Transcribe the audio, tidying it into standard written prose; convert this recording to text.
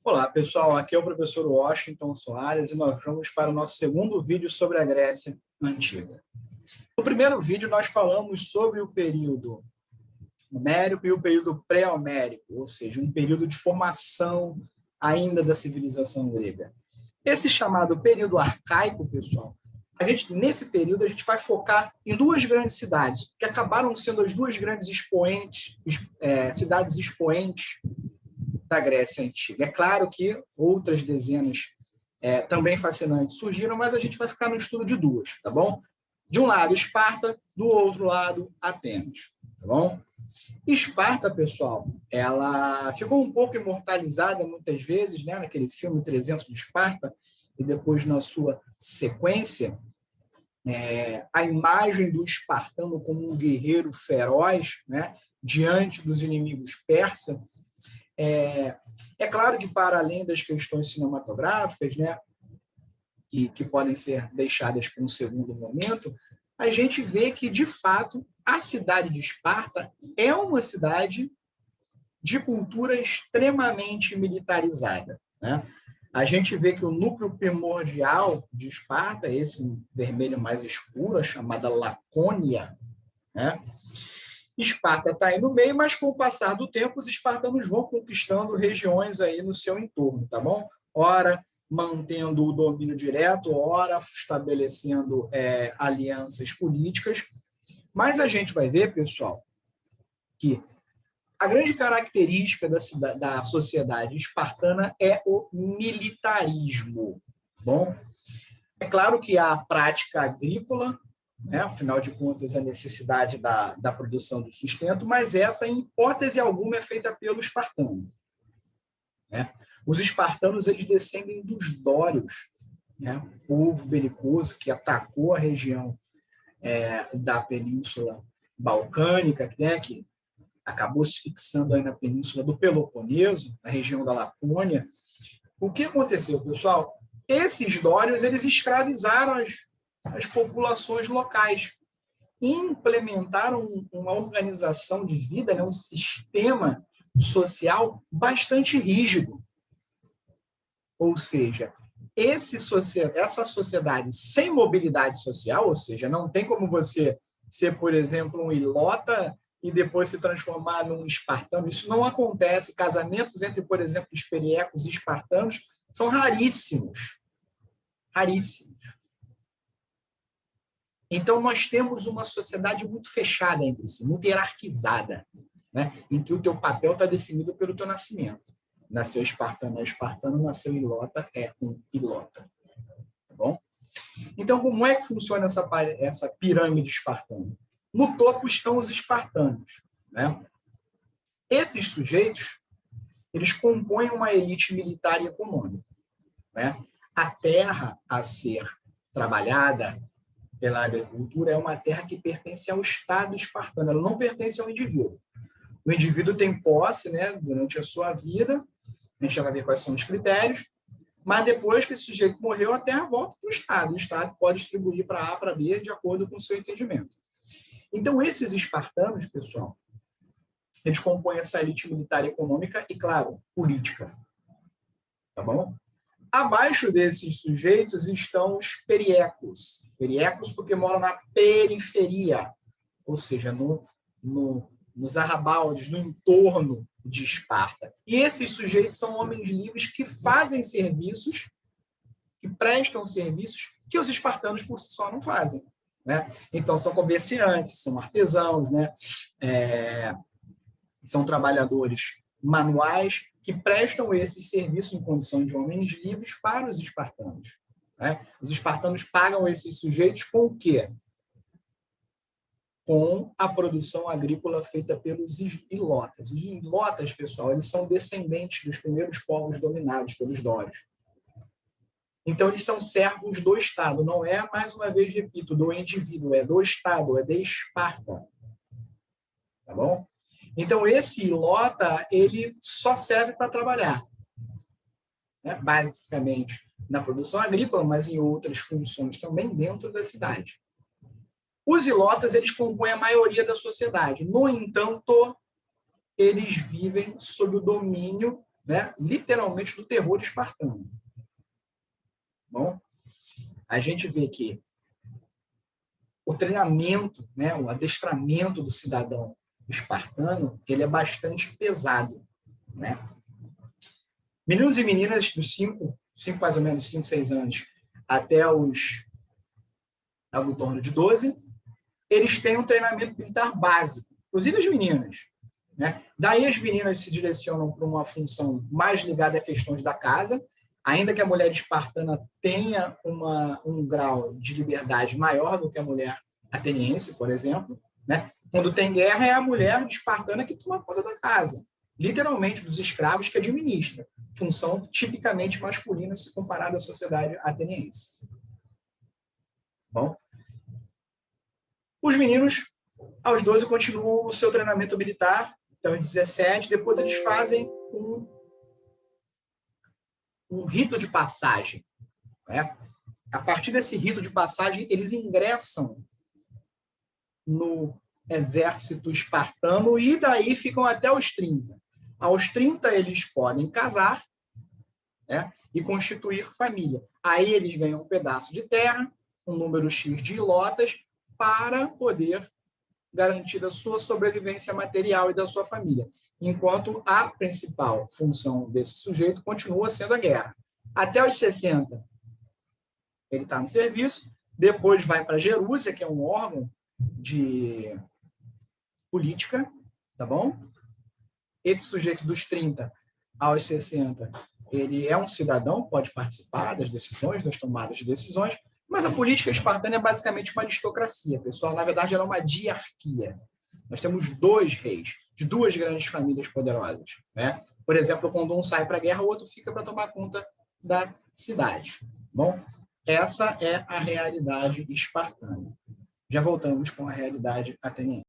Olá, pessoal. Aqui é o professor Washington Soares e nós vamos para o nosso segundo vídeo sobre a Grécia Antiga. No primeiro vídeo, nós falamos sobre o período homérico e o período pré-homérico, ou seja, um período de formação ainda da civilização grega. Esse chamado período arcaico, pessoal, nesse período a gente vai focar em duas grandes cidades, que acabaram sendo as duas grandes cidades expoentes da Grécia Antiga. É claro que outras dezenas também fascinantes surgiram, mas a gente vai ficar no estudo de duas, tá bom? De um lado, Esparta, do outro lado, Atenas, tá bom? Esparta, pessoal, ela ficou um pouco imortalizada muitas vezes, né, naquele filme 300 de Esparta, e depois na sua sequência, a imagem do espartano como um guerreiro feroz, né, diante dos inimigos persas. É claro que, para além das questões cinematográficas, né, que podem ser deixadas para um segundo momento, a gente vê que, de fato, a cidade de Esparta é uma cidade de cultura extremamente militarizada, né? A gente vê que o núcleo primordial de Esparta, esse vermelho mais escuro, chamada Lacônia, né? Esparta está aí no meio, mas com o passar do tempo, os espartanos vão conquistando regiões aí no seu entorno, tá bom? Ora mantendo o domínio direto, ora estabelecendo alianças políticas. Mas a gente vai ver, pessoal, que a grande característica da sociedade espartana é o militarismo, tá bom? É claro que há a prática agrícola, né? Afinal de contas, a necessidade da produção do sustento, mas essa, em hipótese alguma, é feita pelo espartano, né? Os espartanos, eles descendem dos dórios, né? Povo belicoso que atacou a região da Península Balcânica, né? Que acabou se fixando aí na Península do Peloponeso, na região da Lapônia. O que aconteceu, pessoal? Esses dórios, eles escravizaram as populações locais, implementaram uma organização de vida, né, um sistema social bastante rígido. Ou seja, essa sociedade sem mobilidade social, ou seja, não tem como você ser, por exemplo, um ilota e depois se transformar num espartano. Isso não acontece. Casamentos entre, por exemplo, esperiecos e espartanos são raríssimos. Raríssimos. Então, nós temos uma sociedade muito fechada entre si, muito hierarquizada, né? Em que o teu papel está definido pelo teu nascimento. Nasceu espartano, é espartano; nasceu ilota, é um ilota. Tá bom? Então, como é que funciona essa pirâmide espartana? No topo estão os espartanos, né? Esses sujeitos, eles compõem uma elite militar e econômica, né? A terra a ser trabalhada pela agricultura é uma terra que pertence ao Estado espartano, ela não pertence ao indivíduo. O indivíduo tem posse, né, durante a sua vida, a gente já vai ver quais são os critérios, mas depois que esse sujeito morreu, a terra volta para o Estado. O Estado pode distribuir para A, para B, de acordo com o seu entendimento. Então, esses espartanos, pessoal, eles compõem essa elite militar e econômica e, claro, política. Tá bom? Abaixo desses sujeitos estão os periecos. Periecos porque moram na periferia, ou seja, nos arrabaldes, no entorno de Esparta. E esses sujeitos são homens livres que fazem serviços, que prestam serviços que os espartanos por si só não fazem, né? Então, são comerciantes, são artesãos, né? São trabalhadores manuais que prestam esses serviços em condição de homens livres para os espartanos, né? Os espartanos pagam esses sujeitos com o quê? Com a produção agrícola feita pelos ilotas. Os ilotas, pessoal, eles são descendentes dos primeiros povos dominados pelos dórios. Então, eles são servos do Estado, não é, mais uma vez, repito, do indivíduo, é do Estado, é de Esparta. Tá bom? Então, esse ilota, ele só serve para trabalhar, né? Basicamente na produção agrícola, mas em outras funções também dentro da cidade. Os ilotas, eles compõem a maioria da sociedade. No entanto, eles vivem sob o domínio né, literalmente do terror espartano. Bom, a gente vê que o treinamento, né, o adestramento do cidadão espartano, ele é bastante pesado, né? Meninos e meninas dos 5 mais ou menos 5, 6 anos, até algo em torno de 12, eles têm um treinamento militar básico, inclusive as meninas, né? Daí as meninas se direcionam para uma função mais ligada a questões da casa, ainda que a mulher espartana tenha um grau de liberdade maior do que a mulher ateniense, por exemplo, né? Quando tem guerra, é a mulher espartana que toma conta da casa, literalmente dos escravos que administra, função tipicamente masculina se comparada à sociedade ateniense. Bom, os meninos, aos 12, continuam o seu treinamento militar, até os 17, depois eles fazem um rito de passagem, né? A partir desse rito de passagem, eles ingressam no exército espartano e daí ficam até os 30. Aos 30, eles podem casar, né, e constituir família. Aí eles ganham um pedaço de terra, um número X de ilotas, para poder garantir a sua sobrevivência material e da sua família, enquanto a principal função desse sujeito continua sendo a guerra. Até os 60, ele está no serviço, depois vai para a Gerúsia, que é um órgão de política, tá bom? Esse sujeito dos 30 aos 60, ele é um cidadão, pode participar das decisões, das tomadas de decisões, mas a política espartana é basicamente uma aristocracia, pessoal. Na verdade, ela é uma diarquia. Nós temos 2 reis, de 2 grandes famílias poderosas, né? Por exemplo, quando um sai para a guerra, o outro fica para tomar conta da cidade. Bom, essa é a realidade espartana. Já voltamos com a realidade ateniense.